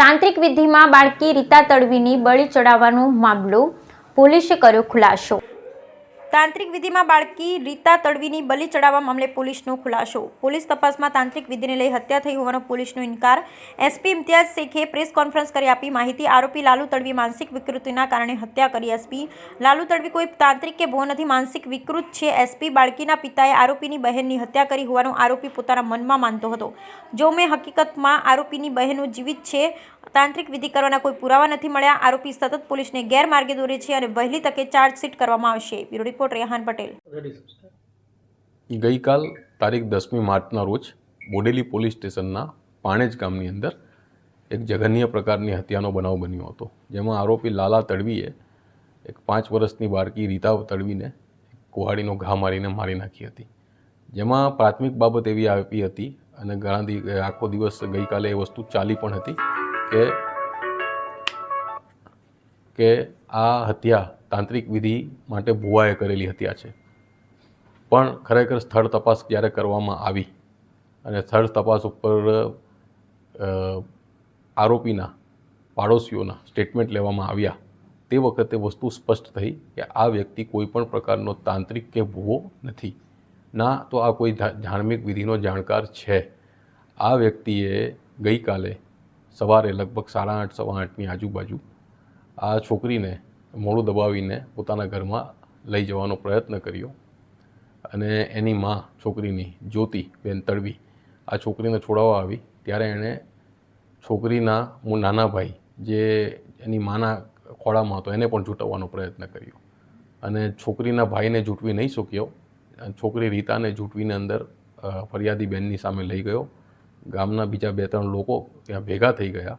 તાંત્રિક વિધિમાં બાળકી રીતા તડવીની બળી ચડાવવાનો મામલો, પોલીસે કર્યો ખુલાસો। તાંત્રિક વિધિમાં બાળકી રીતા તડવીની બલિ ચડાવવા મામલે પોલીસનો ખુલાસો। પોલીસ તપાસમાં તાંત્રિક વિધિને લઈ હત્યા થઈ હોવાનો પોલીસનો ઇનકાર। એસપી ઇમ્તિયાઝ શેખે પ્રેસ કોન્ફરન્સ કરી આપી માહિતી। આરોપી લાલુ તડવી માનસિક વિકૃતિના કારણે હત્યા કરી। એસપી લાલુ તડવી કોઈ તાંત્રિક કે ભો નથી, માનસિક વિકૃત છે। એસપી બાળકીના પિતાએ આરોપીની બહેનની હત્યા કરી હોવાનું આરોપી પોતાના મનમાં માનતો હતો। જો મેં હકીકતમાં આરોપીની બહેનો જીવિત છે, તાંત્રિક વિધિ કરવાના કોઈ પુરાવા નથી મળ્યા। આરોપી સતત પોલીસને ગેરમાર્ગે દોરે છે અને વહેલી તકે ચાર્જશીટ કરવામાં આવશે। Bureau report Rehan Patel. ગઈકાલ તારીખ 10મી માર્ચના રોજ બોડેલી પોલીસ સ્ટેશનના પાણેજ ગામની અંદર એક જઘન્ય પ્રકારની હત્યાનો બનાવ બન્યો હતો, જેમાં આરોપી લાલા તડવીએ એક 5 વર્ષની બાળકી રીતા તડવીને કુહાડીનો ઘા મારીને મારી નાખી હતી। જેમાં પ્રાથમિક બાબત એવી આપી હતી અને આખો દિવસ ગઈકાલે એ વસ્તુ ચાલી પણ હતી કે આ હત્યા તાંત્રિક વિધિ માટે ભુવાએ કરેલી હત્યા છે। પણ ખરેખર સ્થળ તપાસ જ્યારે કરવામાં આવી અને સ્થળ તપાસ ઉપર આરોપીના પાડોશીઓના સ્ટેટમેન્ટ લેવામાં આવ્યા, તે વખતે વસ્તુ સ્પષ્ટ થઈ કે આ વ્યક્તિ કોઈ પણ પ્રકારનો તાંત્રિક કે ભુવો નથી, ના તો આ કોઈ ધાર્મિક વિધિનો જાણકાર છે। આ વ્યક્તિએ ગઈકાલે સવારે લગભગ 8:30 સવા 8ની આજુબાજુ આ છોકરીને મોઢું દબાવીને પોતાના ઘરમાં લઈ જવાનો પ્રયત્ન કર્યો અને એની માં છોકરીની જ્યોતિબેન તડવી આ છોકરીને છોડાવવા આવી ત્યારે એણે છોકરીના નાના ભાઈ જે એની માના ખોળામાં હતો એને પણ જૂંટવવાનો પ્રયત્ન કર્યો અને છોકરીના ભાઈને જૂંટવી નહીં શક્યો। છોકરી રીતાને જૂંટવીને અંદર ફરિયાદી બેનની સામે લઈ ગયો। ગામના બીજા 2-3 લોકો ત્યાં ભેગા થઈ ગયા।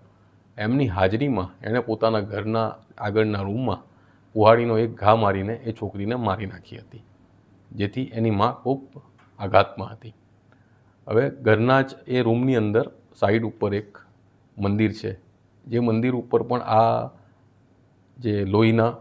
એમની હાજરીમાં એણે પોતાના ઘરના આગળના રૂમમાં કુહાડીનો એક ઘા મારીને એ છોકરીને મારી નાખી હતી, જેથી એની માં ખૂબ આઘાતમાં હતી। હવે ઘરના જ એ રૂમની અંદર સાઈડ ઉપર એક મંદિર છે, જે મંદિર ઉપર પણ આ જે લોહીના